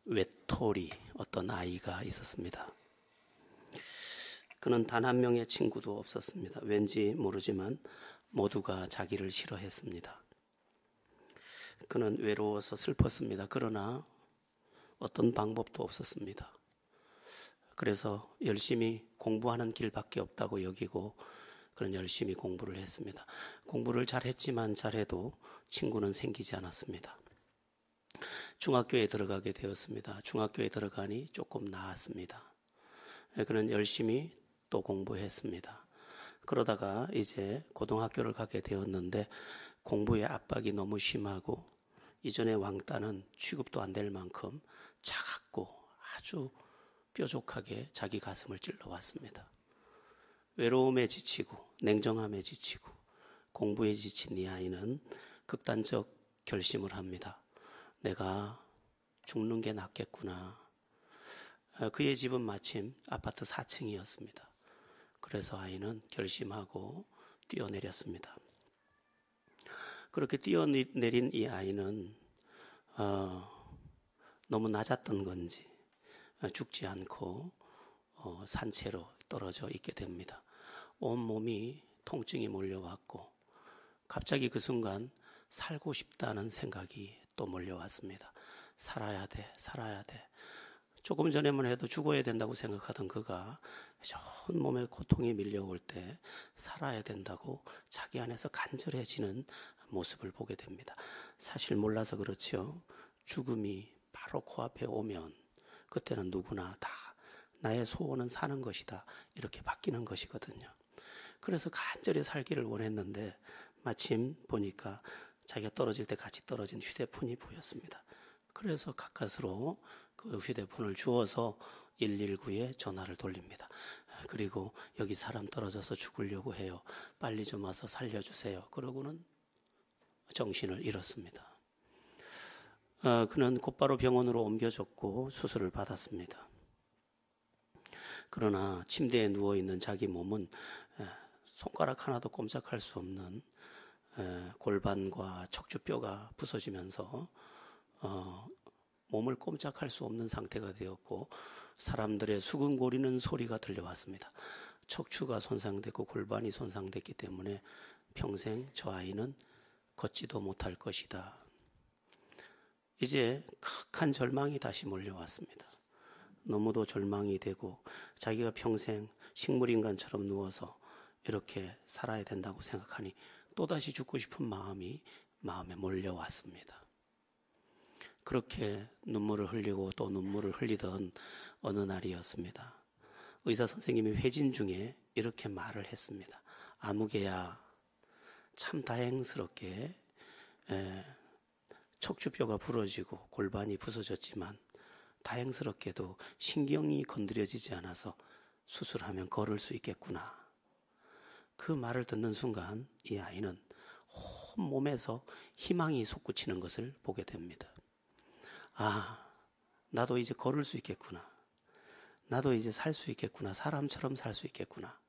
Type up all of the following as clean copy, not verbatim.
외톨이 어떤 아이가 있었습니다. 그는 단 한 명의 친구도 없었습니다. 왠지 모르지만 모두가 자기를 싫어했습니다. 그는 외로워서 슬펐습니다. 그러나 어떤 방법도 없었습니다. 그래서 열심히 공부하는 길밖에 없다고 여기고 그는 열심히 공부를 했습니다. 공부를 잘했지만 잘해도 친구는 생기지 않았습니다. 중학교에 들어가게 되었습니다. 중학교에 들어가니 조금 나았습니다. 그는 열심히 또 공부했습니다. 그러다가 이제 고등학교를 가게 되었는데 공부의 압박이 너무 심하고 이전의 왕따는 취급도 안 될 만큼 차갑고 아주 뾰족하게 자기 가슴을 찔러왔습니다. 외로움에 지치고 냉정함에 지치고 공부에 지친 이 아이는 극단적 결심을 합니다. 내가 죽는 게 낫겠구나. 그의 집은 마침 아파트 4층이었습니다. 그래서 아이는 결심하고 뛰어내렸습니다. 그렇게 뛰어내린 이 아이는 너무 낮았던 건지 죽지 않고 산채로 떨어져 있게 됩니다. 온몸이 통증이 몰려왔고 갑자기 그 순간 살고 싶다는 생각이 또 몰려왔습니다. 살아야 돼, 살아야 돼. 조금 전에만 해도 죽어야 된다고 생각하던 그가 온 몸에 고통이 밀려올 때 살아야 된다고 자기 안에서 간절해지는 모습을 보게 됩니다. 사실 몰라서 그렇죠. 죽음이 바로 코앞에 오면 그때는 누구나 다 나의 소원은 사는 것이다 이렇게 바뀌는 것이거든요. 그래서 간절히 살기를 원했는데 마침 보니까 자기가 떨어질 때 같이 떨어진 휴대폰이 보였습니다. 그래서 가까스로 그 휴대폰을 주워서 119에 전화를 돌립니다. 그리고 여기 사람 떨어져서 죽으려고 해요. 빨리 좀 와서 살려주세요. 그러고는 정신을 잃었습니다. 그는 곧바로 병원으로 옮겨졌고 수술을 받았습니다. 그러나 침대에 누워있는 자기 몸은 손가락 하나도 꼼짝할 수 없는 골반과 척추뼈가 부서지면서 몸을 꼼짝할 수 없는 상태가 되었고 사람들의 수근거리는 소리가 들려왔습니다. 척추가 손상됐고 골반이 손상됐기 때문에 평생 저 아이는 걷지도 못할 것이다. 이제 극한 절망이 다시 몰려왔습니다. 너무도 절망이 되고 자기가 평생 식물인간처럼 누워서 이렇게 살아야 된다고 생각하니 또다시 죽고 싶은 마음이 마음에 몰려왔습니다. 그렇게 눈물을 흘리고 또 눈물을 흘리던 어느 날이었습니다. 의사 선생님이 회진 중에 이렇게 말을 했습니다. 아무개야, 참 다행스럽게 척추뼈가 부러지고 골반이 부서졌지만 다행스럽게도 신경이 건드려지지 않아서 수술하면 걸을 수 있겠구나. 그 말을 듣는 순간 이 아이는 온 몸에서 희망이 솟구치는 것을 보게 됩니다. 아, 나도 이제 걸을 수 있겠구나. 나도 이제 살 수 있겠구나. 사람처럼 살 수 있겠구나.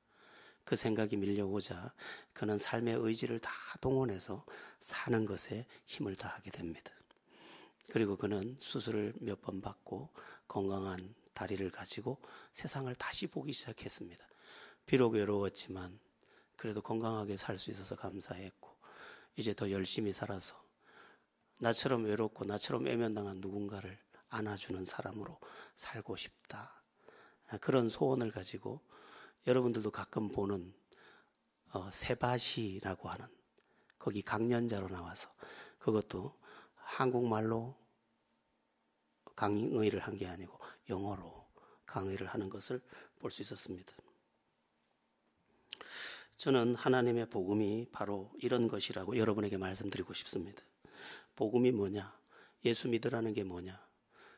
그 생각이 밀려오자 그는 삶의 의지를 다 동원해서 사는 것에 힘을 다하게 됩니다. 그리고 그는 수술을 몇 번 받고 건강한 다리를 가지고 세상을 다시 보기 시작했습니다. 비록 외로웠지만 그래도 건강하게 살 수 있어서 감사했고 이제 더 열심히 살아서 나처럼 외롭고 나처럼 외면당한 누군가를 안아주는 사람으로 살고 싶다. 그런 소원을 가지고 여러분들도 가끔 보는 세바시라고 하는 거기 강연자로 나와서 그것도 한국말로 강의를 한 게 아니고 영어로 강의를 하는 것을 볼 수 있었습니다. 저는 하나님의 복음이 바로 이런 것이라고 여러분에게 말씀드리고 싶습니다. 복음이 뭐냐? 예수 믿으라는 게 뭐냐?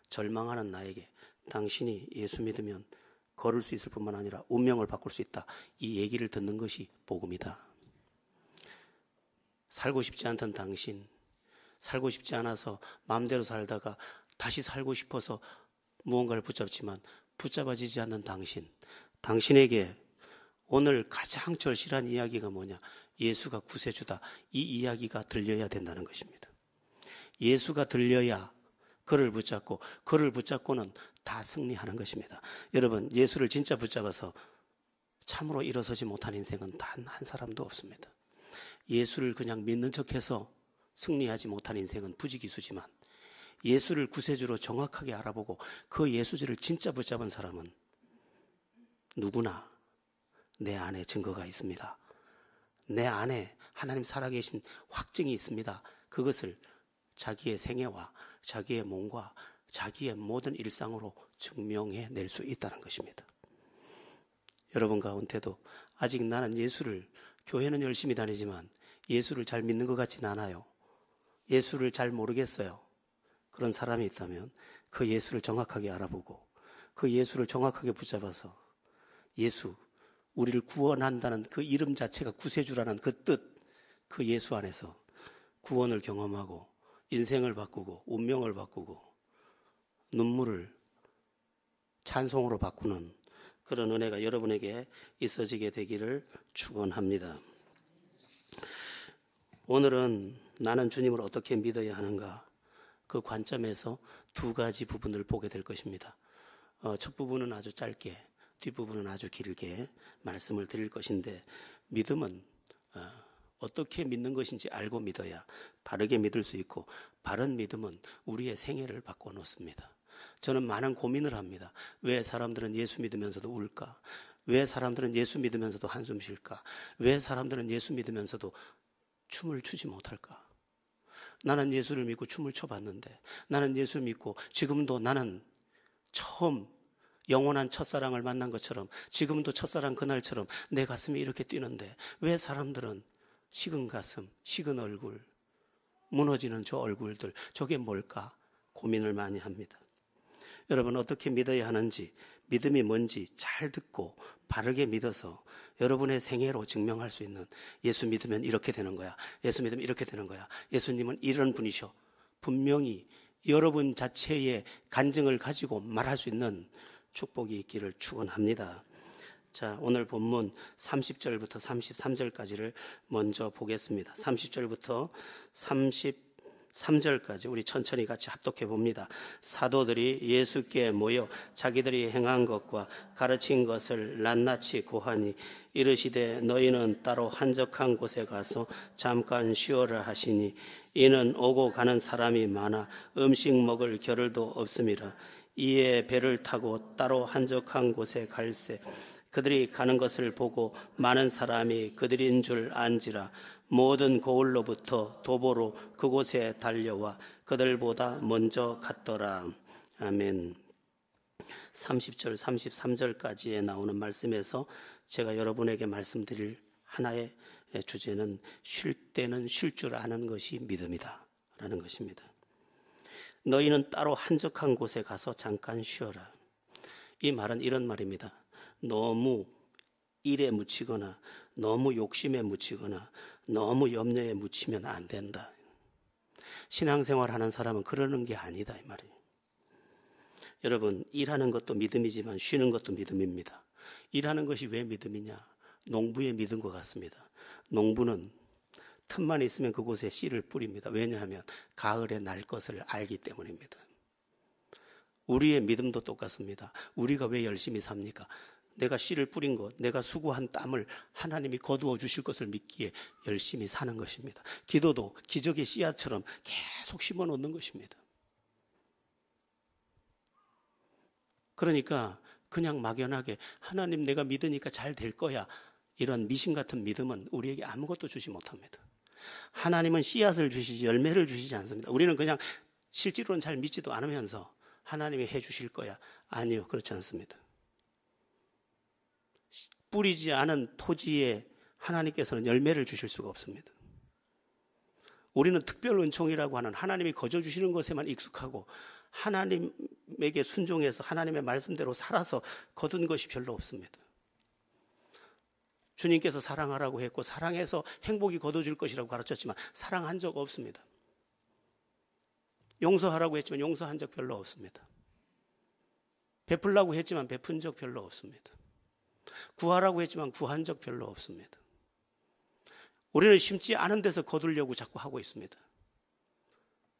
절망하는 나에게 당신이 예수 믿으면 걸을 수 있을 뿐만 아니라 운명을 바꿀 수 있다. 이 얘기를 듣는 것이 복음이다. 살고 싶지 않던 당신, 살고 싶지 않아서 마음대로 살다가 다시 살고 싶어서 무언가를 붙잡지만 붙잡아지지 않는 당신, 당신에게 오늘 가장 절실한 이야기가 뭐냐? 예수가 구세주다. 이 이야기가 들려야 된다는 것입니다. 예수가 들려야 그를 붙잡고, 그를 붙잡고는 다 승리하는 것입니다. 여러분, 예수를 진짜 붙잡아서 참으로 일어서지 못한 인생은 단 한 사람도 없습니다. 예수를 그냥 믿는 척해서 승리하지 못한 인생은 부지기수지만, 예수를 구세주로 정확하게 알아보고 그 예수를 진짜 붙잡은 사람은 누구나 내 안에 증거가 있습니다. 내 안에 하나님 살아계신 확증이 있습니다. 그것을 자기의 생애와 자기의 몸과 자기의 모든 일상으로 증명해 낼 수 있다는 것입니다. 여러분 가운데도 아직 나는 예수를, 교회는 열심히 다니지만 예수를 잘 믿는 것 같지는 않아요. 예수를 잘 모르겠어요. 그런 사람이 있다면 그 예수를 정확하게 알아보고 그 예수를 정확하게 붙잡아서 예수, 우리를 구원한다는 그 이름 자체가 구세주라는 그 뜻, 그 예수 안에서 구원을 경험하고 인생을 바꾸고 운명을 바꾸고 눈물을 찬송으로 바꾸는 그런 은혜가 여러분에게 있어지게 되기를 축원합니다. 오늘은 나는 주님을 어떻게 믿어야 하는가, 그 관점에서 두 가지 부분을 보게 될 것입니다. 첫 부분은 아주 짧게, 뒷부분은 아주 길게 말씀을 드릴 것인데, 믿음은 어떻게 믿는 것인지 알고 믿어야 바르게 믿을 수 있고, 바른 믿음은 우리의 생애를 바꿔놓습니다. 저는 많은 고민을 합니다. 왜 사람들은 예수 믿으면서도 울까? 왜 사람들은 예수 믿으면서도 한숨 쉴까? 왜 사람들은 예수 믿으면서도 춤을 추지 못할까? 나는 예수를 믿고 춤을 춰봤는데, 나는 예수 믿고 지금도 나는 처음 영원한 첫사랑을 만난 것처럼, 지금도 첫사랑 그날처럼 내 가슴이 이렇게 뛰는데 왜 사람들은 식은 가슴, 식은 얼굴, 무너지는 저 얼굴들, 저게 뭘까? 고민을 많이 합니다. 여러분, 어떻게 믿어야 하는지, 믿음이 뭔지 잘 듣고 바르게 믿어서 여러분의 생애로 증명할 수 있는, 예수 믿으면 이렇게 되는 거야, 예수 믿으면 이렇게 되는 거야, 예수님은 이런 분이셔, 분명히 여러분 자체의 간증을 가지고 말할 수 있는 축복이 있기를 축원합니다. 자, 오늘 본문 30절부터 33절까지를 먼저 보겠습니다. 30절부터 33절까지 우리 천천히 같이 합독해 봅니다. 사도들이 예수께 모여 자기들이 행한 것과 가르친 것을 낱낱이 고하니 이르시되 너희는 따로 한적한 곳에 가서 잠깐 쉬어라 하시니 이는 오고 가는 사람이 많아 음식 먹을 겨를도 없음이라. 이에 배를 타고 따로 한적한 곳에 갈새 그들이 가는 것을 보고 많은 사람이 그들인 줄 안지라. 모든 고을로부터 도보로 그곳에 달려와 그들보다 먼저 갔더라. 아멘. 30절 33절까지에 나오는 말씀에서 제가 여러분에게 말씀드릴 하나의 주제는 쉴 때는 쉴 줄 아는 것이 믿음이다 라는 것입니다. 너희는 따로 한적한 곳에 가서 잠깐 쉬어라. 이 말은 이런 말입니다. 너무 일에 묻히거나 너무 욕심에 묻히거나 너무 염려에 묻히면 안 된다. 신앙생활 하는 사람은 그러는 게 아니다 이 말이에요. 여러분, 일하는 것도 믿음이지만 쉬는 것도 믿음입니다. 일하는 것이 왜 믿음이냐? 농부의 믿음과 같습니다. 농부는 틈만 있으면 그곳에 씨를 뿌립니다. 왜냐하면 가을에 날 것을 알기 때문입니다. 우리의 믿음도 똑같습니다. 우리가 왜 열심히 삽니까? 내가 씨를 뿌린 것, 내가 수고한 땀을 하나님이 거두어 주실 것을 믿기에 열심히 사는 것입니다. 기도도 기적의 씨앗처럼 계속 심어 놓는 것입니다. 그러니까 그냥 막연하게 하나님 내가 믿으니까 잘 될 거야, 이런 미신 같은 믿음은 우리에게 아무것도 주지 못합니다. 하나님은 씨앗을 주시지 열매를 주시지 않습니다. 우리는 그냥 실제로는 잘 믿지도 않으면서 하나님이 해 주실 거야. 아니요, 그렇지 않습니다. 뿌리지 않은 토지에 하나님께서는 열매를 주실 수가 없습니다. 우리는 특별 은총이라고 하는 하나님이 거저 주시는 것에만 익숙하고 하나님에게 순종해서 하나님의 말씀대로 살아서 거둔 것이 별로 없습니다. 주님께서 사랑하라고 했고 사랑해서 행복이 거둬질 것이라고 가르쳤지만 사랑한 적 없습니다. 용서하라고 했지만 용서한 적 별로 없습니다. 베풀라고 했지만 베푼 적 별로 없습니다. 구하라고 했지만 구한 적 별로 없습니다. 우리는 심지 않은 데서 거두려고 자꾸 하고 있습니다.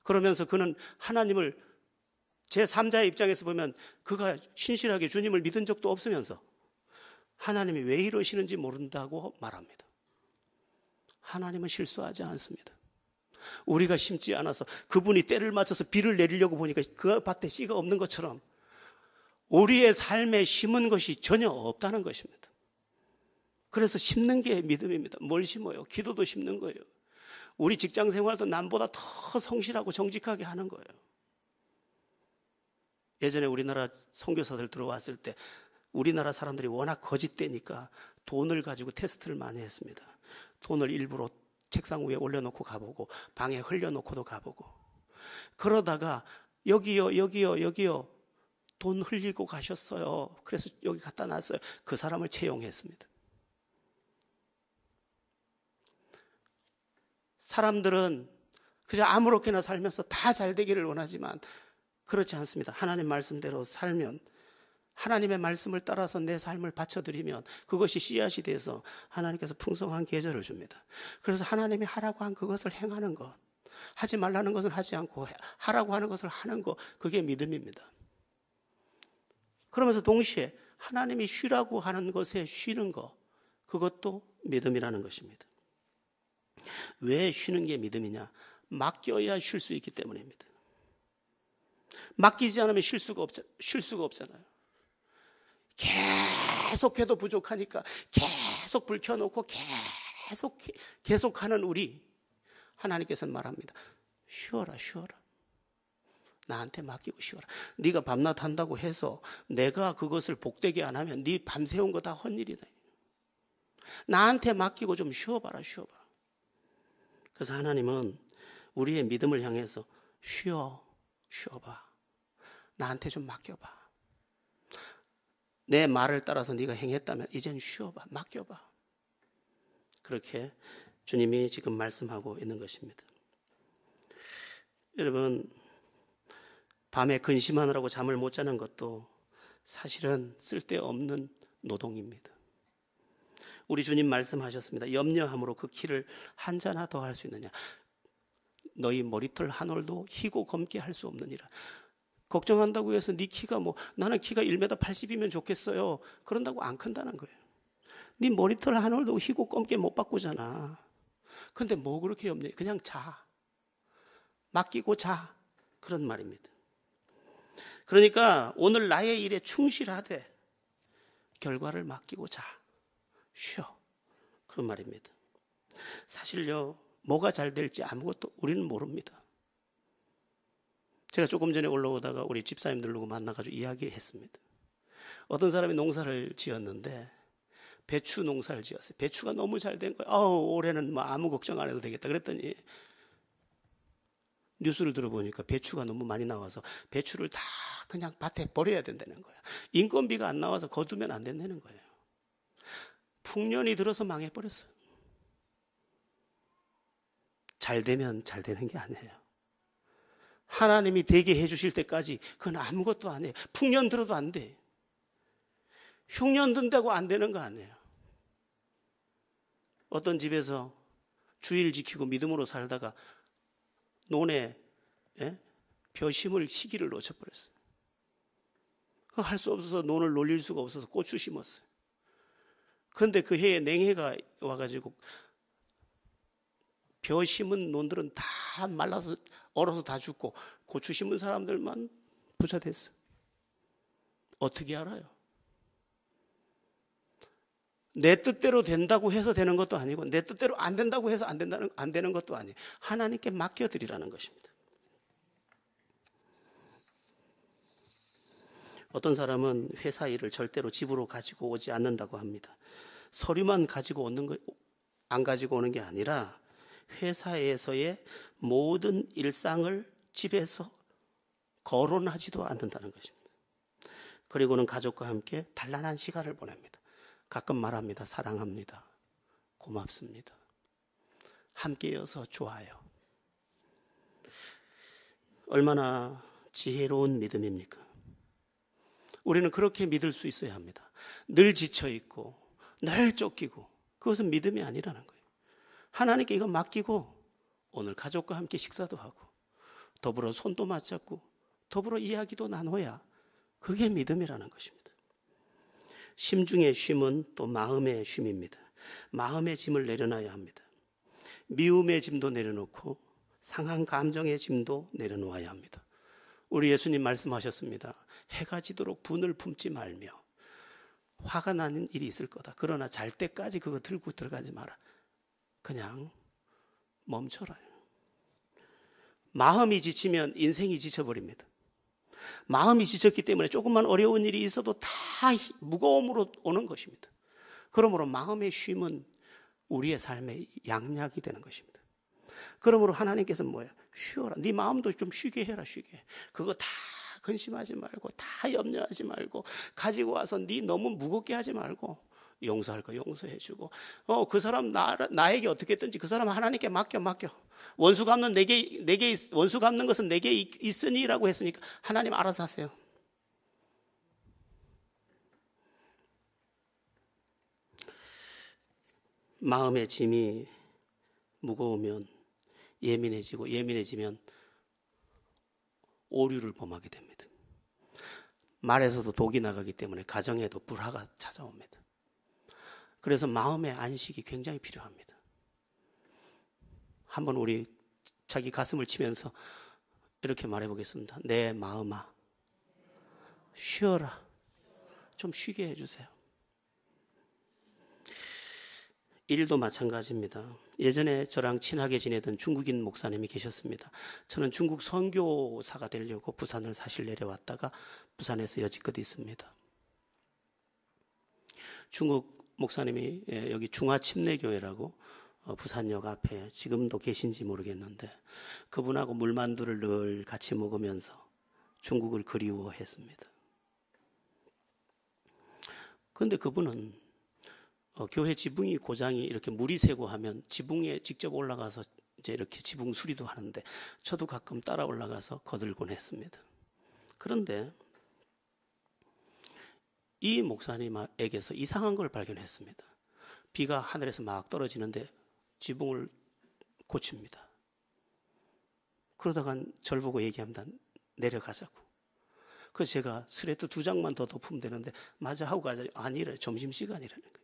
그러면서 그는 하나님을 제3자의 입장에서 보면 그가 신실하게 주님을 믿은 적도 없으면서 하나님이 왜 이러시는지 모른다고 말합니다. 하나님은 실수하지 않습니다. 우리가 심지 않아서 그분이 때를 맞춰서 비를 내리려고 보니까 그 밭에 씨가 없는 것처럼 우리의 삶에 심은 것이 전혀 없다는 것입니다. 그래서 심는 게 믿음입니다. 뭘 심어요? 기도도 심는 거예요. 우리 직장 생활도 남보다 더 성실하고 정직하게 하는 거예요. 예전에 우리나라 선교사들 들어왔을 때 우리나라 사람들이 워낙 거짓되니까 돈을 가지고 테스트를 많이 했습니다. 돈을 일부러 책상 위에 올려놓고 가보고 방에 흘려놓고도 가보고, 그러다가 여기요 돈 흘리고 가셨어요. 그래서 여기 갖다 놨어요. 그 사람을 채용했습니다. 사람들은 그저 아무렇게나 살면서 다 잘 되기를 원하지만 그렇지 않습니다. 하나님 말씀대로 살면, 하나님의 말씀을 따라서 내 삶을 바쳐드리면 그것이 씨앗이 돼서 하나님께서 풍성한 계절을 줍니다. 그래서 하나님이 하라고 한 그것을 행하는 것, 하지 말라는 것은 하지 않고 하라고 하는 것을 하는 것, 그게 믿음입니다. 그러면서 동시에 하나님이 쉬라고 하는 것에 쉬는 것, 그것도 믿음이라는 것입니다. 왜 쉬는 게 믿음이냐? 맡겨야 쉴 수 있기 때문입니다. 맡기지 않으면 쉴 수가 없잖아요. 계속해도 부족하니까 계속 불 켜놓고 계속하는 우리, 하나님께서는 말합니다. 쉬어라. 나한테 맡기고 쉬어라. 네가 밤낮 한다고 해서 내가 그것을 복되게 안 하면 네 밤새운 거 다 헛일이다. 나한테 맡기고 좀 쉬어봐. 그래서 하나님은 우리의 믿음을 향해서 쉬어봐. 나한테 좀 맡겨봐. 내 말을 따라서 네가 행했다면 이젠 쉬어봐. 맡겨봐. 그렇게 주님이 지금 말씀하고 있는 것입니다. 여러분, 밤에 근심하느라고 잠을 못 자는 것도 사실은 쓸데없는 노동입니다. 우리 주님 말씀하셨습니다. 염려함으로 그 키를 한 자나 더 할 수 있느냐. 너희 머리털 한 올도 희고 검게 할 수 없느니라. 걱정한다고 해서 네 키가 나는 키가 1m 80이면 좋겠어요. 그런다고 안 큰다는 거예요. 네 머리털 한 올도 희고 검게 못 바꾸잖아. 근데 뭐 그렇게 염려해? 그냥 자. 맡기고 자. 그런 말입니다. 그러니까 오늘 나의 일에 충실하되 결과를 맡기고 자. 쉬어. 그런 말입니다. 사실요, 뭐가 잘 될지 아무것도 우리는 모릅니다. 제가 조금 전에 올라오다가 우리 집사님들 누구 만나가지고 이야기했습니다. 어떤 사람이 농사를 지었는데 배추 농사를 지었어요. 배추가 너무 잘 된 거예요. 올해는 아무 걱정 안 해도 되겠다. 그랬더니 뉴스를 들어보니까 배추가 너무 많이 나와서 배추를 다 그냥 밭에 버려야 된다는 거예요. 인건비가 안 나와서 거두면 안 된다는 거예요. 풍년이 들어서 망해버렸어요. 잘 되면 잘 되는 게 아니에요. 하나님이 되게 해주실 때까지 그건 아무것도 안 해요. 풍년 들어도 안 돼. 흉년 든다고 안 되는 거 아니에요. 어떤 집에서 주일 지키고 믿음으로 살다가 논에 벼심을 시기를 놓쳐버렸어요. 할 수 없어서 논을 놀릴 수가 없어서 고추 심었어요. 그런데 그 해에 냉해가 와가지고 벼 심은 논들은 다 말라서 얼어서 다 죽고 고추 심은 사람들만 부자 됐어요. 어떻게 알아요? 내 뜻대로 된다고 해서 되는 것도 아니고 내 뜻대로 안 된다고 해서 안 되는 것도 아니에요. 하나님께 맡겨드리라는 것입니다. 어떤 사람은 회사 일을 절대로 집으로 가지고 오지 않는다고 합니다. 서류만 가지고 안 가지고 오는 게 아니라 회사에서의 모든 일상을 집에서 거론하지도 않는다는 것입니다. 그리고는 가족과 함께 단란한 시간을 보냅니다. 가끔 말합니다. 사랑합니다. 고맙습니다. 함께여서 좋아요. 얼마나 지혜로운 믿음입니까? 우리는 그렇게 믿을 수 있어야 합니다. 늘 지쳐있고 늘 쫓기고 그것은 믿음이 아니라는 거예요. 하나님께 이거 맡기고 오늘 가족과 함께 식사도 하고 더불어 손도 맞잡고 더불어 이야기도 나눠야 그게 믿음이라는 것입니다. 심중의 쉼은 또 마음의 쉼입니다. 마음의 짐을 내려놔야 합니다. 미움의 짐도 내려놓고 상한 감정의 짐도 내려놓아야 합니다. 우리 예수님 말씀하셨습니다. 해가 지도록 분을 품지 말며. 화가 나는 일이 있을 거다. 그러나 잘 때까지 그거 들고 들어가지 마라. 그냥 멈춰라. 마음이 지치면 인생이 지쳐버립니다. 마음이 지쳤기 때문에 조금만 어려운 일이 있어도 다 무거움으로 오는 것입니다. 그러므로 마음의 쉼은 우리의 삶의 양약이 되는 것입니다. 그러므로 하나님께서는 뭐예요? 쉬어라. 네 마음도 좀 쉬게 해라. 쉬게. 그거 다 근심하지 말고, 다 염려하지 말고, 가지고 와서 네 너무 무겁게 하지 말고, 용서할 거 용서해주고, 그 사람 나에게 어떻게 했든지 그 사람 하나님께 맡겨. 원수 갚는 원수 갚는 것은 내게 있으니라고 했으니까 하나님 알아서 하세요. 마음의 짐이 무거우면 예민해지면 오류를 범하게 됩니다. 말에서도 독이 나가기 때문에 가정에도 불화가 찾아옵니다. 그래서 마음의 안식이 굉장히 필요합니다. 한번 우리 자기 가슴을 치면서 이렇게 말해보겠습니다. 내 마음아, 쉬어라. 좀 쉬게 해주세요. 일도 마찬가지입니다. 예전에 저랑 친하게 지내던 중국인 목사님이 계셨습니다. 저는 중국 선교사가 되려고 부산을 사실 내려왔다가 부산에서 여지껏 있습니다. 중국 목사님이 여기 중화침례교회라고 부산역 앞에 지금도 계신지 모르겠는데 그분하고 물만두를 늘 같이 먹으면서 중국을 그리워했습니다. 그런데 그분은 교회 지붕이 고장이 이렇게 물이 새고 하면 지붕에 직접 올라가서 이제 이렇게 지붕 수리도 하는데 저도 가끔 따라 올라가서 거들곤 했습니다. 그런데 이 목사님에게서 이상한 걸 발견했습니다. 비가 하늘에서 막 떨어지는데 지붕을 고칩니다. 그러다가 절 보고 얘기합니다. 내려가자고. 그래서 제가 스레트 2장만 더 덮으면 되는데 맞아 하고 가자. 아니래. 점심시간이라는 거예요.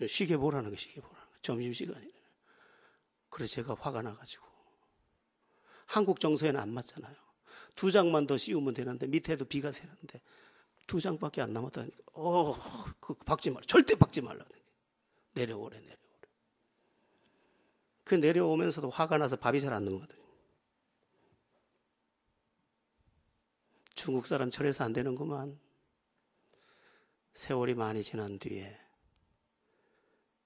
쉬게 보라는 거, 쉬게 보라는 거. 점심시간이래. 그래서 제가 화가 나가지고. 한국 정서에는 안 맞잖아요. 2장만 더 씌우면 되는데 밑에도 비가 새는데 2장밖에 안 남았다니까. 그 박지 말라. 절대 박지 말라. 내려오래. 그 내려오면서도 화가 나서 밥이 잘 안 넘어가더니. 중국 사람 저래서 안 되는구만. 세월이 많이 지난 뒤에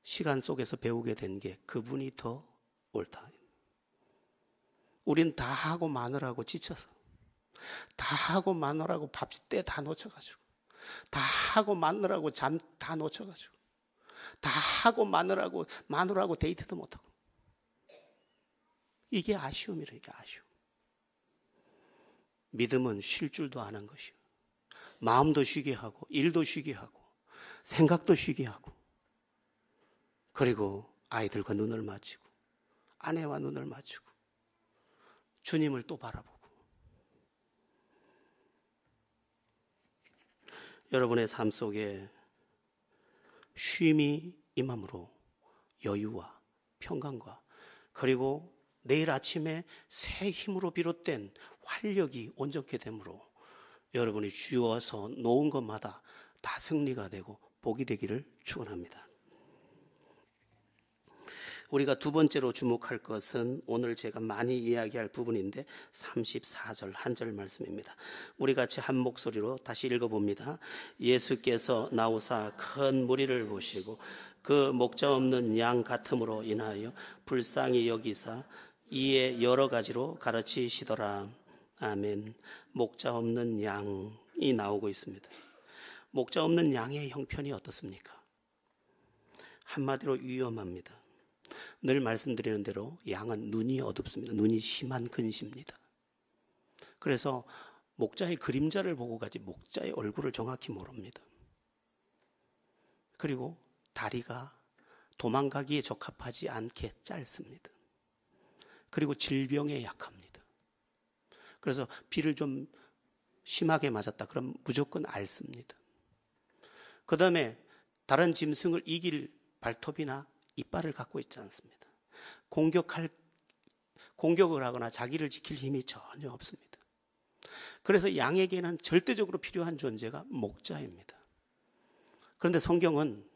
시간 속에서 배우게 된 게 그분이 더 옳다. 우린 다 하고 마누라고 지쳐서 다 하고 마누라고 밥 때 다 놓쳐가지고 다 하고 마누라고 잠 다 놓쳐가지고 다 하고 마누라고 데이트도 못하고 이게 아쉬움이라. 이게 아쉬움. 믿음은 쉴 줄도 아는 것이요. 마음도 쉬게 하고 일도 쉬게 하고 생각도 쉬게 하고 그리고 아이들과 눈을 맞추고 아내와 눈을 맞추고 주님을 또 바라보고 여러분의 삶 속에 쉼이 임함으로 여유와 평강과 그리고 내일 아침에 새 힘으로 비롯된 활력이 온전케 되므로 여러분이 쥐어서 놓은 것마다 다 승리가 되고 복이 되기를 축원합니다. 우리가 두 번째로 주목할 것은 오늘 제가 많이 이야기할 부분인데 34절 한 절 말씀입니다. 우리 같이 한 목소리로 다시 읽어봅니다. 예수께서 나오사 큰 무리를 보시고 그 목자 없는 양 같음으로 인하여 불쌍히 여기사 이에 여러 가지로 가르치시더라. 아멘. 목자 없는 양이 나오고 있습니다. 목자 없는 양의 형편이 어떻습니까? 한마디로 위험합니다. 늘 말씀드리는 대로 양은 눈이 어둡습니다. 눈이 심한 근시입니다. 그래서 목자의 그림자를 보고 가지 목자의 얼굴을 정확히 모릅니다. 그리고 다리가 도망가기에 적합하지 않게 짧습니다. 그리고 질병에 약합니다. 그래서 비를 좀 심하게 맞았다 그럼 무조건 앓습니다. 그 다음에 다른 짐승을 이길 발톱이나 이빨을 갖고 있지 않습니다. 공격을 하거나 자기를 지킬 힘이 전혀 없습니다. 그래서 양에게는 절대적으로 필요한 존재가 목자입니다. 그런데 성경은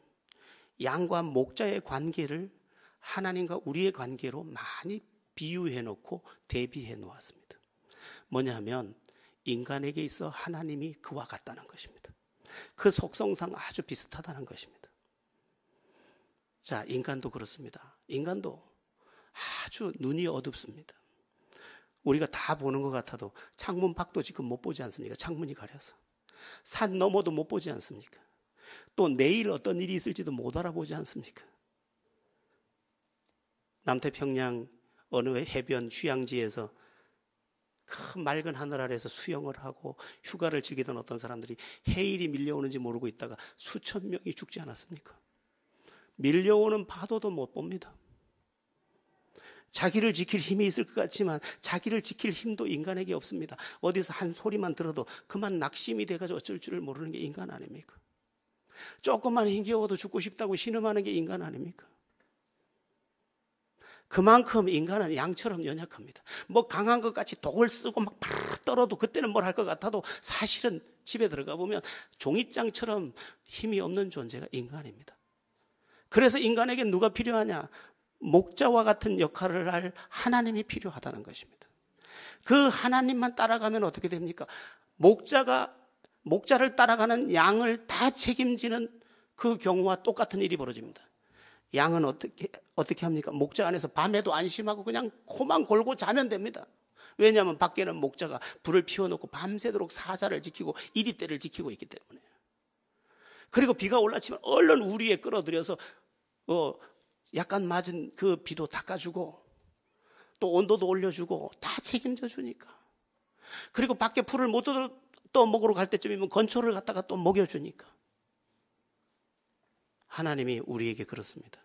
양과 목자의 관계를 하나님과 우리의 관계로 많이 비유해 놓고 대비해 놓았습니다. 뭐냐 하면 인간에게 있어 하나님이 그와 같다는 것입니다. 그 속성상 아주 비슷하다는 것입니다. 자, 인간도 그렇습니다. 인간도 아주 눈이 어둡습니다. 우리가 다 보는 것 같아도 창문 밖도 지금 못 보지 않습니까? 창문이 가려서. 산 너머도 못 보지 않습니까? 또 내일 어떤 일이 있을지도 못 알아보지 않습니까? 남태평양 어느 해변 휴양지에서 큰 맑은 하늘 아래에서 수영을 하고 휴가를 즐기던 어떤 사람들이 해일이 밀려오는지 모르고 있다가 수천 명이 죽지 않았습니까? 밀려오는 파도도 못 봅니다. 자기를 지킬 힘이 있을 것 같지만 자기를 지킬 힘도 인간에게 없습니다. 어디서 한 소리만 들어도 그만 낙심이 돼가지고 어쩔 줄을 모르는 게 인간 아닙니까? 조금만 힘겨워도 죽고 싶다고 신음하는 게 인간 아닙니까? 그만큼 인간은 양처럼 연약합니다. 뭐 강한 것 같이 독을 쓰고 막 팍 떨어도 그때는 뭘 할 것 같아도 사실은 집에 들어가 보면 종이장처럼 힘이 없는 존재가 인간입니다. 그래서 인간에게 누가 필요하냐? 목자와 같은 역할을 할 하나님이 필요하다는 것입니다. 그 하나님만 따라가면 어떻게 됩니까? 목자를 따라가는 양을 다 책임지는 그 경우와 똑같은 일이 벌어집니다. 양은 어떻게 합니까? 목자 안에서 밤에도 안심하고 그냥 코만 골고 자면 됩니다. 왜냐하면 밖에는 목자가 불을 피워놓고 밤새도록 사자를 지키고 이리떼를 지키고 있기 때문에. 그리고 비가 올라치면 얼른 우리에 끌어들여서 약간 맞은 그 비도 닦아주고 또 온도도 올려주고 다 책임져 주니까. 그리고 밖에 풀을 못 또 먹으러 갈 때쯤이면 건초를 갖다가 또 먹여주니까. 하나님이 우리에게 그렇습니다.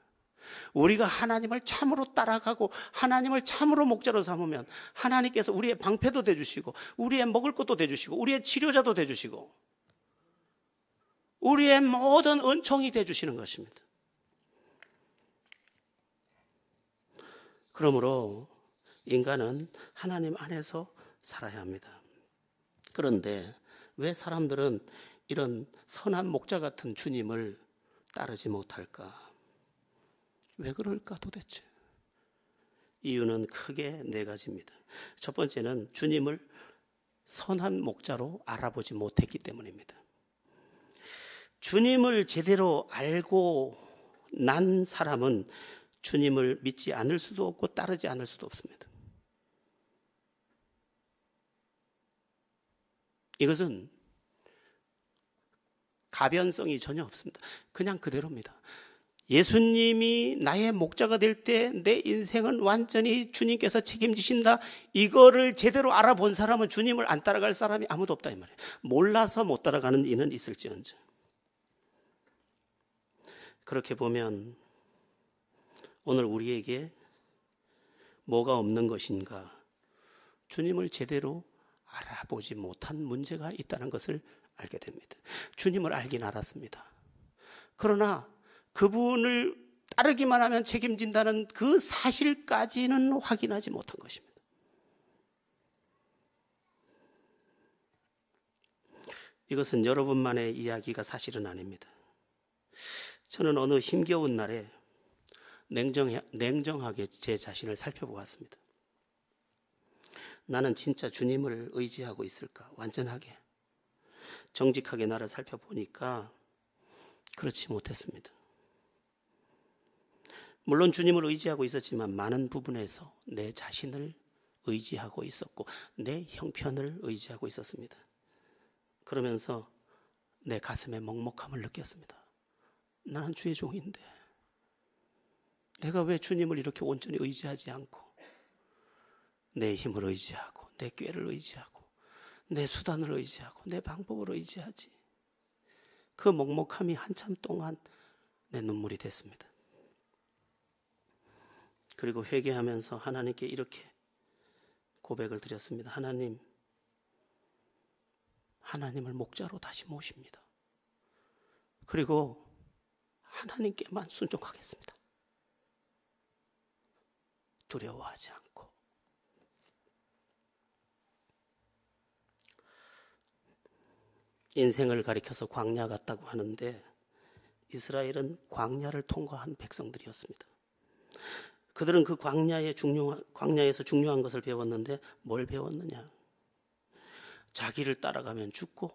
우리가 하나님을 참으로 따라가고 하나님을 참으로 목자로 삼으면 하나님께서 우리의 방패도 돼주시고 우리의 먹을 것도 돼주시고 우리의 치료자도 돼주시고 우리의 모든 은총이 돼주시는 것입니다. 그러므로 인간은 하나님 안에서 살아야 합니다. 그런데 왜 사람들은 이런 선한 목자 같은 주님을 따르지 못할까? 왜 그럴까 도대체? 이유는 크게 네 가지입니다. 첫 번째는 주님을 선한 목자로 알아보지 못했기 때문입니다. 주님을 제대로 알고 난 사람은 주님을 믿지 않을 수도 없고 따르지 않을 수도 없습니다. 이것은 가변성이 전혀 없습니다. 그냥 그대로입니다. 예수님이 나의 목자가 될 때 내 인생은 완전히 주님께서 책임지신다. 이거를 제대로 알아본 사람은 주님을 안 따라갈 사람이 아무도 없다 이 말이에요. 몰라서 못 따라가는 이는 있을지언정. 그렇게 보면 오늘 우리에게 뭐가 없는 것인가? 주님을 제대로 알아보지 못한 문제가 있다는 것을 알게 됩니다. 주님을 알긴 알았습니다. 그러나 그분을 따르기만 하면 책임진다는 그 사실까지는 확인하지 못한 것입니다. 이것은 여러분만의 이야기가 사실은 아닙니다. 저는 어느 힘겨운 날에 냉정하게 제 자신을 살펴보았습니다. 나는 진짜 주님을 의지하고 있을까? 완전하게 정직하게 나를 살펴보니까 그렇지 못했습니다. 물론 주님을 의지하고 있었지만 많은 부분에서 내 자신을 의지하고 있었고 내 형편을 의지하고 있었습니다. 그러면서 내 가슴에 먹먹함을 느꼈습니다. 나는 주의 종인데 내가 왜 주님을 이렇게 온전히 의지하지 않고 내 힘을 의지하고 내 꾀를 의지하고 내 수단을 의지하고 내 방법을 의지하지. 그 먹먹함이 한참 동안 내 눈물이 됐습니다. 그리고 회개하면서 하나님께 이렇게 고백을 드렸습니다. 하나님을 목자로 다시 모십니다. 그리고 하나님께만 순종하겠습니다. 두려워하지 않고. 인생을 가리켜서 광야 같다고 하는데 이스라엘은 광야를 통과한 백성들이었습니다. 그들은 그 광야에서 중요한 것을 배웠는데 뭘 배웠느냐? 자기를 따라가면 죽고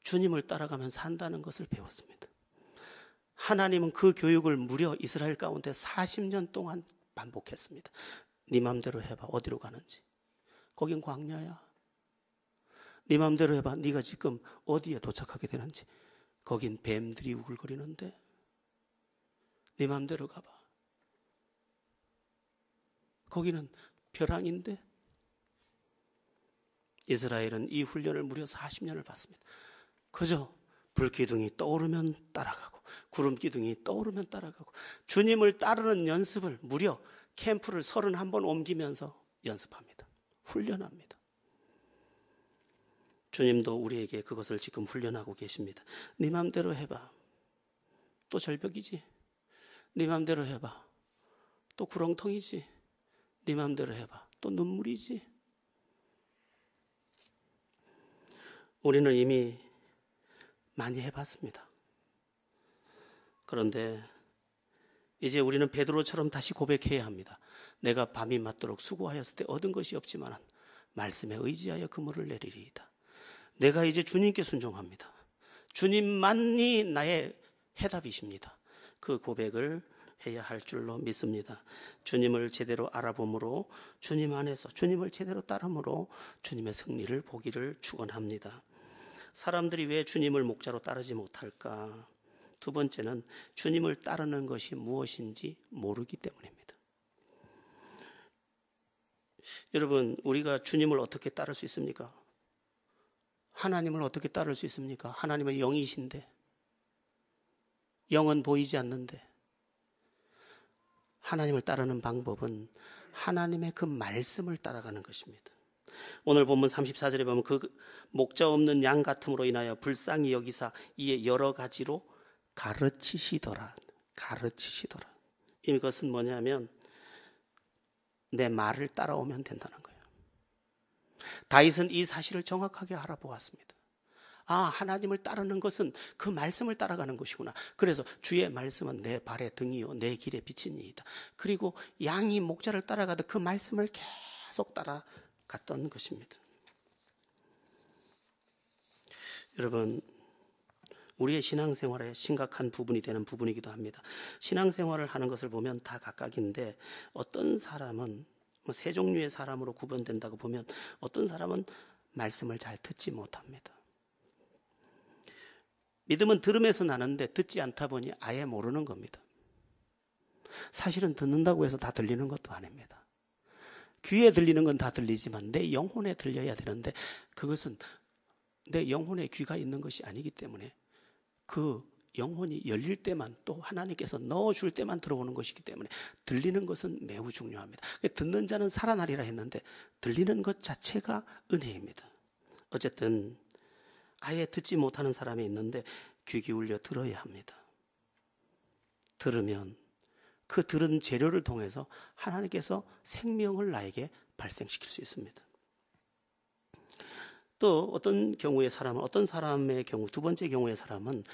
주님을 따라가면 산다는 것을 배웠습니다. 하나님은 그 교육을 무려 이스라엘 가운데 40년 동안 반복했습니다. 네 맘대로 해봐. 어디로 가는지. 거긴 광야야. 네 맘대로 해봐. 네가 지금 어디에 도착하게 되는지. 거긴 뱀들이 우글거리는데 네 맘대로 가봐. 거기는 벼랑인데. 이스라엘은 이 훈련을 무려 40년을 받습니다. 그저 불기둥이 떠오르면 따라가고 구름기둥이 떠오르면 따라가고 주님을 따르는 연습을 무려 캠프를 31번 옮기면서 연습합니다. 훈련합니다. 주님도 우리에게 그것을 지금 훈련하고 계십니다. 네 맘대로 해봐. 또 절벽이지. 네 맘대로 해봐. 또 구렁텅이지. 네 맘대로 해봐. 또 눈물이지. 우리는 이미 많이 해봤습니다. 그런데 이제 우리는 베드로처럼 다시 고백해야 합니다. 내가 밤이 맞도록 수고하였을 때 얻은 것이 없지만 말씀에 의지하여 그물을 내리리이다. 내가 이제 주님께 순종합니다. 주님만이 나의 해답이십니다. 그 고백을 해야 할 줄로 믿습니다. 주님을 제대로 알아봄으로 주님 안에서 주님을 제대로 따름으로 주님의 승리를 보기를 축원합니다. 사람들이 왜 주님을 목자로 따르지 못할까? 두 번째는 주님을 따르는 것이 무엇인지 모르기 때문입니다. 여러분, 우리가 주님을 어떻게 따를 수 있습니까? 하나님을 어떻게 따를 수 있습니까? 하나님은 영이신데, 영은 보이지 않는데, 하나님을 따르는 방법은 하나님의 그 말씀을 따라가는 것입니다. 오늘 본문 34절에 보면 그 목자 없는 양 같음으로 인하여 불쌍히 여기사 이에 여러 가지로 가르치시더라. 이것은 뭐냐면 내 말을 따라오면 된다는 거예요. 다윗은 이 사실을 정확하게 알아보았습니다. 아, 하나님을 따르는 것은 그 말씀을 따라가는 것이구나. 그래서 주의 말씀은 내 발의 등이요 내 길의 빛이니이다. 그리고 양이 목자를 따라가듯 그 말씀을 계속 따라갔던 것입니다. 여러분, 우리의 신앙생활에 심각한 부분이 되는 부분이기도 합니다. 신앙생활을 하는 것을 보면 다 각각인데 어떤 사람은 세 종류의 사람으로 구분된다고 보면 어떤 사람은 말씀을 잘 듣지 못합니다. 믿음은 들음에서 나는데 듣지 않다 보니 아예 모르는 겁니다. 사실은 듣는다고 해서 다 들리는 것도 아닙니다. 귀에 들리는 건 다 들리지만 내 영혼에 들려야 되는데 그것은 내 영혼에 귀가 있는 것이 아니기 때문에 그 영혼이 열릴 때만 또 하나님께서 넣어줄 때만 들어오는 것이기 때문에 들리는 것은 매우 중요합니다. 듣는 자는 살아나리라 했는데 들리는 것 자체가 은혜입니다. 어쨌든 아예 듣지 못하는 사람이 있는데 귀 기울여 들어야 합니다. 들으면 그 들은 재료를 통해서 하나님께서 생명을 나에게 발생시킬 수 있습니다. 또 어떤 사람의 경우 두 번째 경우의 사람은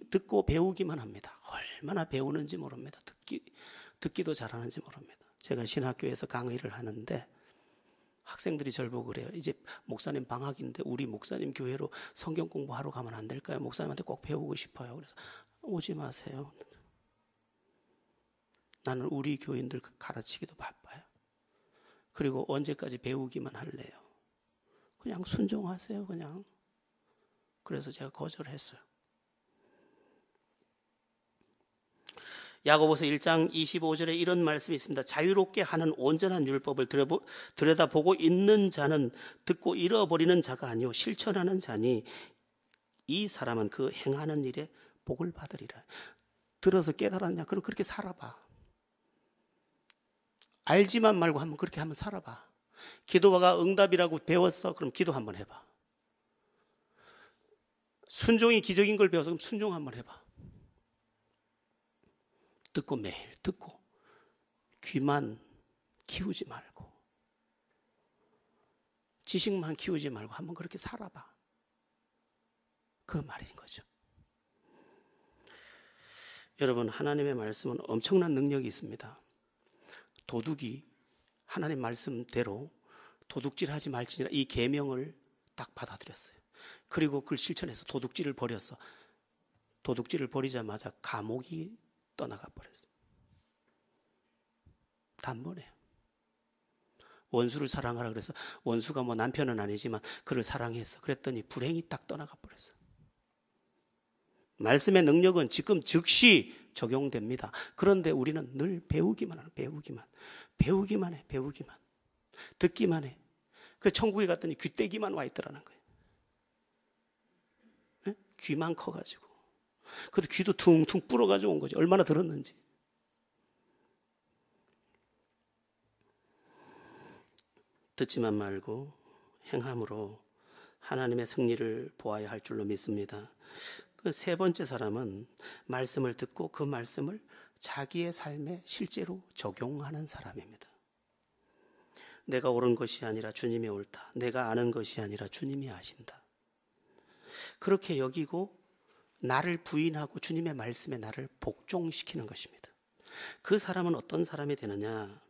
듣고 배우기만 합니다. 얼마나 배우는지 모릅니다. 듣기도 잘하는지 모릅니다. 제가 신학교에서 강의를 하는데 학생들이 저를 보고 그래요. 이제 목사님 방학인데 우리 목사님 교회로 성경 공부하러 가면 안 될까요? 목사님한테 꼭 배우고 싶어요. 그래서 오지 마세요. 나는 우리 교인들 가르치기도 바빠요. 그리고 언제까지 배우기만 할래요? 그냥 순종하세요. 그냥. 그래서 제가 거절했어요. 야고보서 1장 25절에 이런 말씀이 있습니다. 자유롭게 하는 온전한 율법을 들여다보고 있는 자는 듣고 잃어버리는 자가 아니요 실천하는 자니 이 사람은 그 행하는 일에 복을 받으리라. 들어서 깨달았냐? 그럼 그렇게 살아봐. 알지만 말고 한번 그렇게 한번 살아봐. 기도가 응답이라고 배웠어? 그럼 기도 한번 해봐. 순종이 기적인 걸 배워서 그럼 순종 한번 해봐. 듣고 매일 듣고 귀만 키우지 말고 지식만 키우지 말고 한번 그렇게 살아봐. 그 말인 거죠. 여러분, 하나님의 말씀은 엄청난 능력이 있습니다. 도둑이 하나님 말씀대로 도둑질하지 말지니라 이 계명을 딱 받아들였어요. 그리고 그걸 실천해서 도둑질을 버렸어. 도둑질을 버리자마자 감옥이 떠나가 버렸어요. 단번에. 원수를 사랑하라 그래서 원수가 뭐 남편은 아니지만 그를 사랑했어. 그랬더니 불행이 딱 떠나가 버렸어요. 말씀의 능력은 지금 즉시 적용됩니다. 그런데 우리는 늘 배우기만 하는, 배우기만 해. 듣기만 해. 그래서 천국에 갔더니 귀때기만 와 있더라는 거예요. 네? 귀만 커가지고. 그래도 귀도 퉁퉁 불어가지고 온 거지. 얼마나 들었는지. 듣지만 말고 행함으로 하나님의 승리를 보아야 할 줄로 믿습니다. 그 세 번째 사람은 말씀을 듣고 그 말씀을 자기의 삶에 실제로 적용하는 사람입니다. 내가 옳은 것이 아니라 주님이 옳다. 내가 아는 것이 아니라 주님이 아신다. 그렇게 여기고 나를 부인하고 주님의 말씀에 나를 복종시키는 것입니다. 그 사람은 어떤 사람이 되느냐?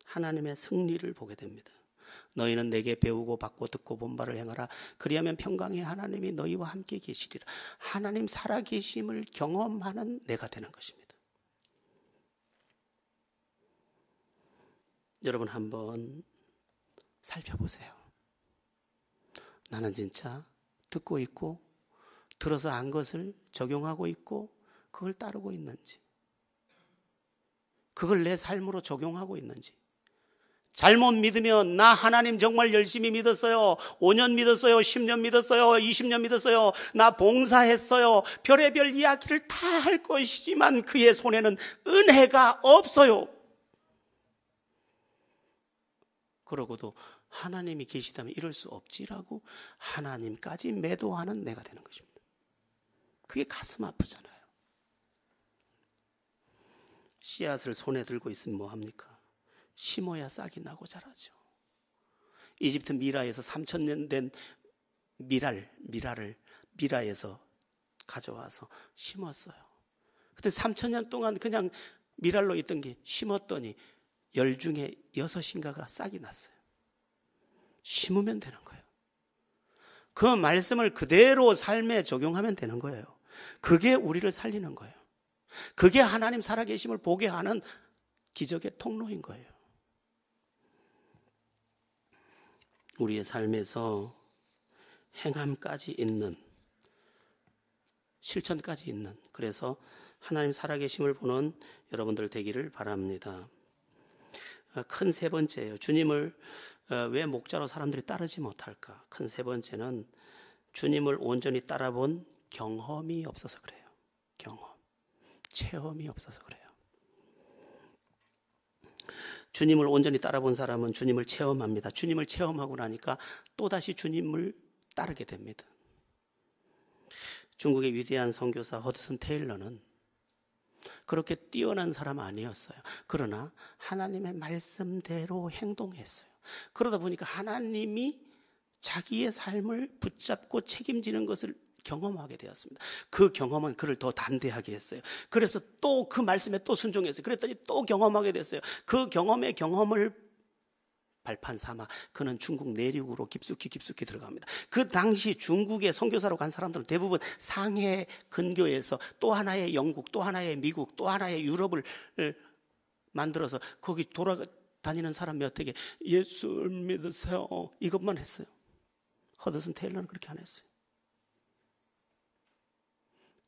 하나님의 승리를 보게 됩니다. 너희는 내게 배우고 받고 듣고 본 바를 행하라. 그리하면 평강의 하나님이 너희와 함께 계시리라. 하나님 살아계심을 경험하는 내가 되는 것입니다. 여러분 한번 살펴보세요. 나는 진짜 듣고 있고 들어서 안 것을 적용하고 있고 그걸 따르고 있는지, 그걸 내 삶으로 적용하고 있는지. 잘못 믿으면 나 하나님 정말 열심히 믿었어요. 5년 믿었어요. 10년 믿었어요. 20년 믿었어요. 나 봉사했어요. 별의별 이야기를 다 할 것이지만 그의 손에는 은혜가 없어요. 그러고도 하나님이 계시다면 이럴 수 없지라고 하나님까지 매도하는 내가 되는 것입니다. 그게 가슴 아프잖아요. 씨앗을 손에 들고 있으면 뭐합니까? 심어야 싹이 나고 자라죠. 이집트 미라에서 3,000년 된 미라에서 가져와서 심었어요. 그때 3,000년 동안 그냥 미랄로 있던 게 심었더니 10 중에 6인가가 싹이 났어요. 심으면 되는 거예요. 그 말씀을 그대로 삶에 적용하면 되는 거예요. 그게 우리를 살리는 거예요. 그게 하나님 살아계심을 보게 하는 기적의 통로인 거예요. 우리의 삶에서 행함까지 있는, 실천까지 있는, 그래서 하나님 살아계심을 보는 여러분들 되기를 바랍니다. 큰 세 번째예요. 주님을 왜 목자로 사람들이 따르지 못할까? 큰 세 번째는 주님을 온전히 따라본 경험이 없어서 그래요. 체험이 없어서 그래요. 주님을 온전히 따라본 사람은 주님을 체험합니다. 주님을 체험하고 나니까 또다시 주님을 따르게 됩니다. 중국의 위대한 선교사 허드슨 테일러는 그렇게 뛰어난 사람 아니었어요. 그러나 하나님의 말씀대로 행동했어요. 그러다 보니까 하나님이 자기의 삶을 붙잡고 책임지는 것을 경험하게 되었습니다. 그 경험은 그를 더 담대하게 했어요. 그래서 또 그 말씀에 또 순종했어요. 그랬더니 또 경험하게 됐어요. 그 경험을 발판 삼아 그는 중국 내륙으로 깊숙이 들어갑니다. 그 당시 중국에 선교사로 간 사람들은 대부분 상해 근교에서 또 하나의 영국, 또 하나의 미국, 또 하나의 유럽을 만들어서 거기 돌아다니는 사람 몇 에게 예수를 믿으세요 이것만 했어요. 허드슨 테일러는 그렇게 안 했어요.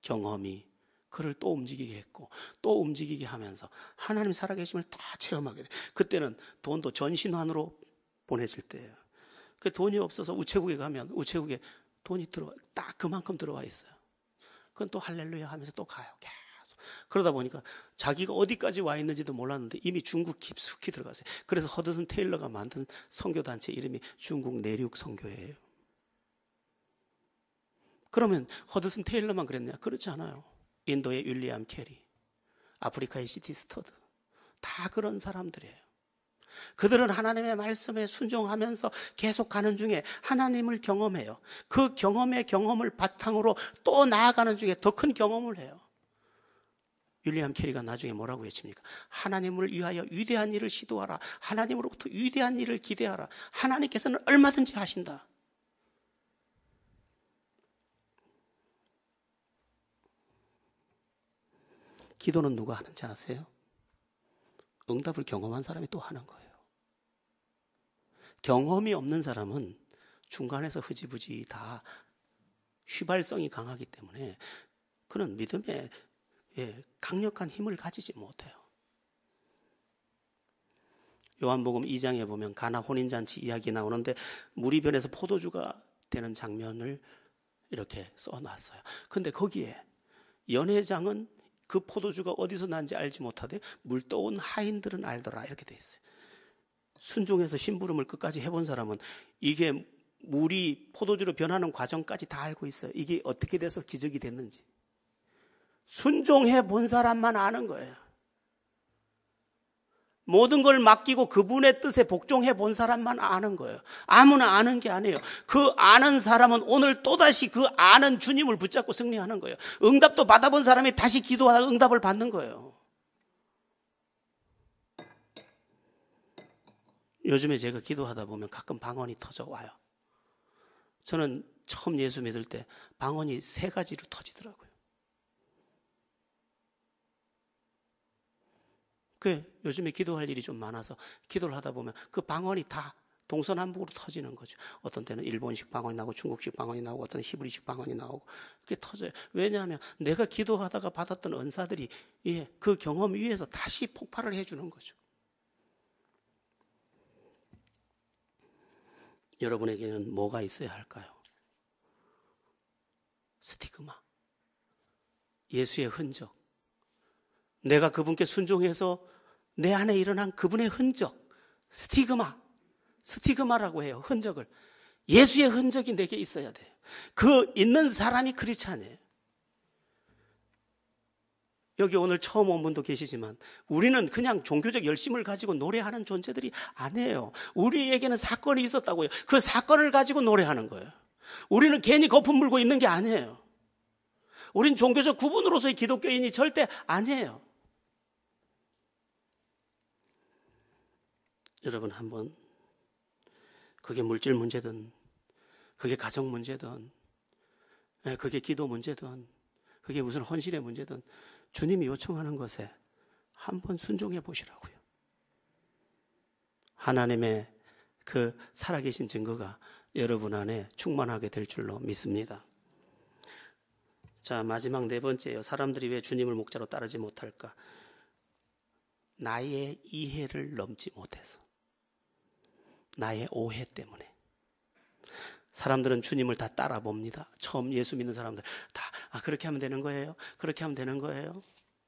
경험이 그를 또 움직이게 했고 또 움직이게 하면서 하나님 살아계심을 다 체험하게 돼요. 그때는 돈도 전신환으로 보내질 때예요. 그 돈이 없어서 우체국에 가면 우체국에 돈이 딱 그만큼 들어와 있어요. 그건 또 할렐루야 하면서 또 가요. 계속 그러다 보니까 자기가 어디까지 와 있는지도 몰랐는데 이미 중국 깊숙이 들어갔어요. 그래서 허드슨 테일러가 만든 선교단체 이름이 중국 내륙 선교회예요. 그러면 허드슨 테일러만 그랬냐? 그렇지 않아요. 인도의 윌리엄 캐리, 아프리카의 시티 스터드, 다 그런 사람들이에요. 그들은 하나님의 말씀에 순종하면서 계속 가는 중에 하나님을 경험해요. 그 경험을 바탕으로 또 나아가는 중에 더 큰 경험을 해요. 윌리엄 캐리가 나중에 뭐라고 외칩니까? 하나님을 위하여 위대한 일을 시도하라. 하나님으로부터 위대한 일을 기대하라. 하나님께서는 얼마든지 하신다. 기도는 누가 하는지 아세요? 응답을 경험한 사람이 또 하는 거예요. 경험이 없는 사람은 중간에서 흐지부지 다 휘발성이 강하기 때문에 그는 믿음에 강력한 힘을 가지지 못해요. 요한복음 2장에 보면 가나 혼인잔치 이야기 나오는데 물이 변해서 포도주가 되는 장면을 이렇게 써놨어요. 근데 거기에 연회장은 그 포도주가 어디서 난지 알지 못하되 물 떠온 하인들은 알더라 이렇게 돼 있어요. 순종해서 심부름을 끝까지 해본 사람은 이게 물이 포도주로 변하는 과정까지 다 알고 있어요. 이게 어떻게 돼서 기적이 됐는지. 순종해 본 사람만 아는 거예요. 모든 걸 맡기고 그분의 뜻에 복종해 본 사람만 아는 거예요. 아무나 아는 게 아니에요. 그 아는 사람은 오늘 또다시 그 아는 주님을 붙잡고 승리하는 거예요. 응답도 받아본 사람이 다시 기도하다 응답을 받는 거예요. 요즘에 제가 기도하다 보면 가끔 방언이 터져와요. 저는 처음 예수 믿을 때 방언이 3가지로 터지더라고요. 요즘에 기도할 일이 좀 많아서 기도를 하다 보면 그 방언이 다 동서남북으로 터지는 거죠. 어떤 때는 일본식 방언이 나오고 중국식 방언이 나오고 어떤 히브리식 방언이 나오고 그게 터져요. 왜냐하면 내가 기도하다가 받았던 은사들이 그 경험 위에서 다시 폭발을 해주는 거죠. 여러분에게는 뭐가 있어야 할까요? 스티그마, 예수의 흔적, 내가 그분께 순종해서 내 안에 일어난 그분의 흔적, 스티그마라고 해요. 흔적을. 예수의 흔적이 내게 있어야 돼요. 그 있는 사람이 크리스찬이에요. 여기 오늘 처음 온 분도 계시지만 우리는 그냥 종교적 열심을 가지고 노래하는 존재들이 아니에요. 우리에게는 사건이 있었다고요. 그 사건을 가지고 노래하는 거예요. 우리는 괜히 거품 물고 있는 게 아니에요. 우린 종교적 구분으로서의 기독교인이 절대 아니에요. 여러분 한번 그게 물질 문제든 그게 가정 문제든 그게 기도 문제든 그게 무슨 헌신의 문제든 주님이 요청하는 것에 한번 순종해 보시라고요. 하나님의 그 살아계신 증거가 여러분 안에 충만하게 될 줄로 믿습니다. 자, 마지막 4번째요. 사람들이 왜 주님을 목자로 따르지 못할까? 나의 이해를 넘지 못해서. 나의 오해 때문에. 사람들은 주님을 다 따라봅니다. 처음 예수 믿는 사람들 다 그렇게 하면 되는 거예요. 그렇게 하면 되는 거예요.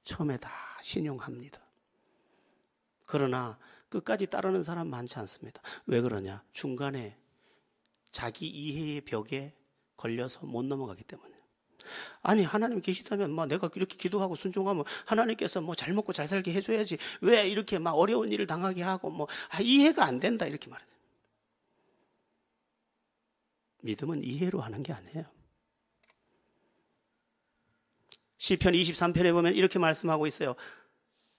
처음에 다 신용합니다. 그러나 끝까지 따르는 사람 많지 않습니다. 왜 그러냐? 중간에 자기 이해의 벽에 걸려서 못 넘어가기 때문에. 아니 하나님 계시다면 내가 이렇게 기도하고 순종하면 하나님께서 잘 먹고 잘 살게 해줘야지 왜 이렇게 어려운 일을 당하게 하고 이해가 안 된다 이렇게 말해요. 믿음은 이해로 하는 게 아니에요. 시편 23편에 보면 이렇게 말씀하고 있어요.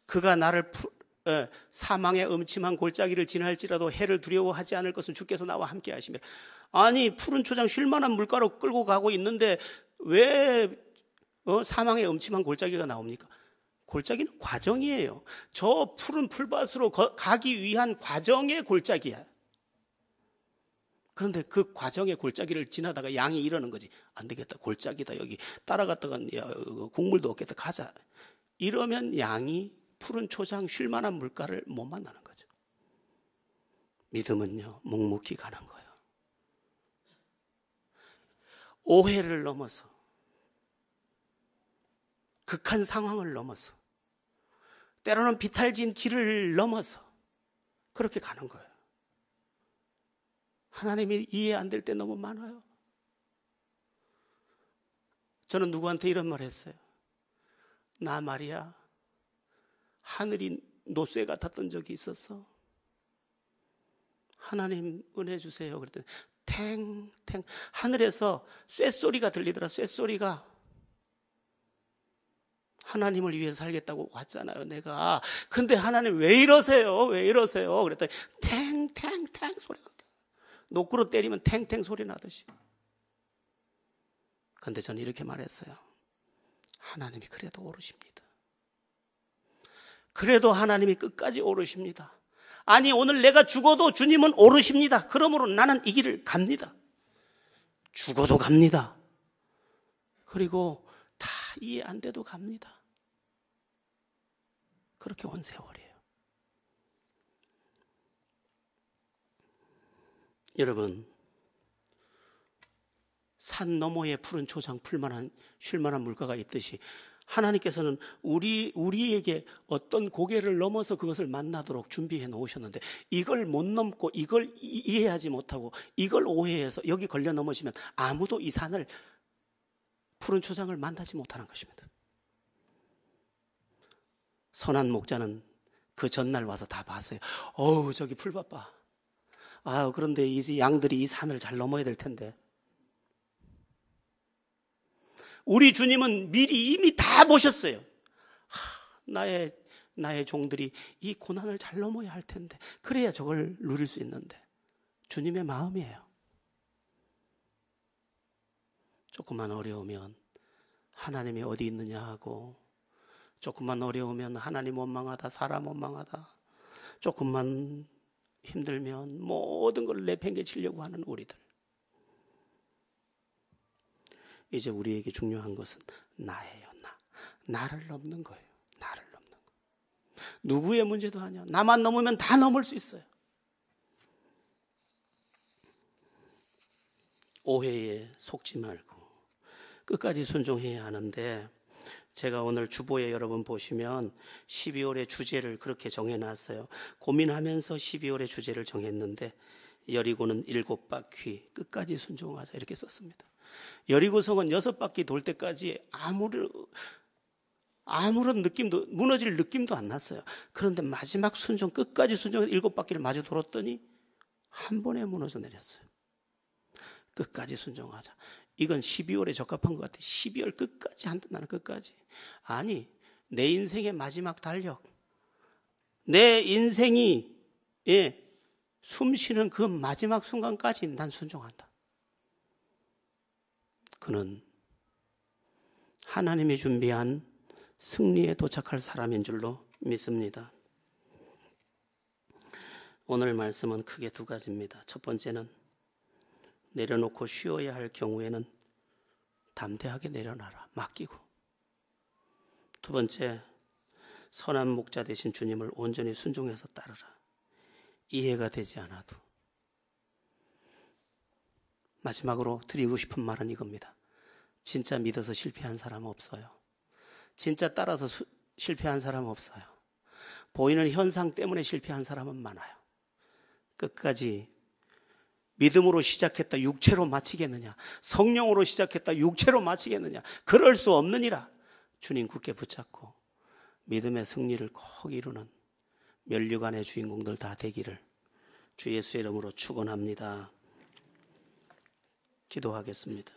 그가 나를 사망의 음침한 골짜기를 지날지라도 해를 두려워하지 않을 것은 주께서 나와 함께 하시며. 아니 푸른 초장 쉴만한 물가로 끌고 가고 있는데 왜 사망의 음침한 골짜기가 나옵니까? 골짜기는 과정이에요. 저 푸른 풀밭으로 가기 위한 과정의 골짜기야. 그런데 그 과정의 골짜기를 지나다가 양이 이러는 거지. 안 되겠다. 골짜기다. 여기 따라갔다가 국물도 없겠다. 가자. 이러면 양이 푸른 초장 쉴만한 물가를 못 만나는 거죠. 믿음은요. 묵묵히 가는 거예요. 오해를 넘어서 극한 상황을 넘어서, 때로는 비탈진 길을 넘어서 그렇게 가는 거예요. 하나님이 이해 안 될 때 너무 많아요. 저는 누구한테 이런 말 했어요. 나 말이야, 하늘이 노쇠 같았던 적이 있었어. 하나님 은혜 주세요. 그랬더니 탱탱 하늘에서 쇳소리가 들리더라. 쇳소리가. 하나님을 위해서 살겠다고 왔잖아요, 내가. 근데 하나님 왜 이러세요? 왜 이러세요? 그랬더니 탱탱탱 소리가 나요. 노크로 때리면 탱탱 소리 나듯이. 근데 저는 이렇게 말했어요. 하나님이 그래도 오르십니다. 그래도 하나님이 끝까지 오르십니다. 아니, 오늘 내가 죽어도 주님은 오르십니다. 그러므로 나는 이 길을 갑니다. 죽어도 갑니다. 그리고 다 이해 안 돼도 갑니다. 그렇게 온 세월이에요. 여러분, 산 너머에 푸른 초장 쉴 만한 물가가 있듯이 하나님께서는 우리에게 어떤 고개를 넘어서 그것을 만나도록 준비해 놓으셨는데, 이걸 못 넘고 이걸 이해하지 못하고 이걸 오해해서 여기 걸려 넘어지면 아무도 이 산을, 푸른 초장을 만나지 못하는 것입니다. 선한 목자는 그 전날 와서 다 봤어요. 어우, 저기 풀밭 봐. 그런데 이 양들이 이 산을 잘 넘어야 될 텐데. 우리 주님은 미리 이미 다 보셨어요. 나의 종들이 이 고난을 잘 넘어야 할 텐데, 그래야 저걸 누릴 수 있는데. 주님의 마음이에요. 조금만 어려우면 하나님이 어디 있느냐 하고, 조금만 어려우면 하나님 원망하다, 사람 원망하다, 조금만 힘들면 모든 걸 내팽개치려고 하는 우리들. 이제 우리에게 중요한 것은 나예요. 나를 넘는 거예요. 나를 넘는 거. 누구의 문제도 아니야. 나만 넘으면 다 넘을 수 있어요. 오해에 속지 말고 끝까지 순종해야 하는데, 제가 오늘 주보에 여러분 보시면 12월의 주제를 그렇게 정해놨어요. 고민하면서 12월의 주제를 정했는데, 여리고는 7바퀴 끝까지 순종하자 이렇게 썼습니다. 여리고성은 6바퀴 돌 때까지 아무런 느낌도, 무너질 느낌도 안 났어요. 그런데 마지막 순종, 끝까지 순종 7바퀴를 마주 돌았더니 한 번에 무너져 내렸어요. 끝까지 순종하자. 이건 12월에 적합한 것 같아요. 12월 끝까지 나는 끝까지. 아니, 내 인생의 마지막 달력, 내 인생이 숨 쉬는 그 마지막 순간까지 난 순종한다. 그는 하나님이 준비한 승리에 도착할 사람인 줄로 믿습니다. 오늘 말씀은 크게 두 가지입니다. 첫 번째는 내려놓고 쉬어야 할 경우에는 담대하게 내려놔라. 맡기고. 두 번째, 선한 목자 되신 주님을 온전히 순종해서 따르라. 이해가 되지 않아도. 마지막으로 드리고 싶은 말은 이겁니다. 진짜 믿어서 실패한 사람은 없어요. 진짜 따라서 실패한 사람은 없어요. 보이는 현상 때문에 실패한 사람은 많아요. 끝까지 믿음으로 시작했다 육체로 마치겠느냐, 성령으로 시작했다 육체로 마치겠느냐, 그럴 수 없느니라. 주님 굳게 붙잡고 믿음의 승리를 꼭 이루는 면류관의 주인공들 다 되기를 주 예수의 이름으로 축원합니다. 기도하겠습니다.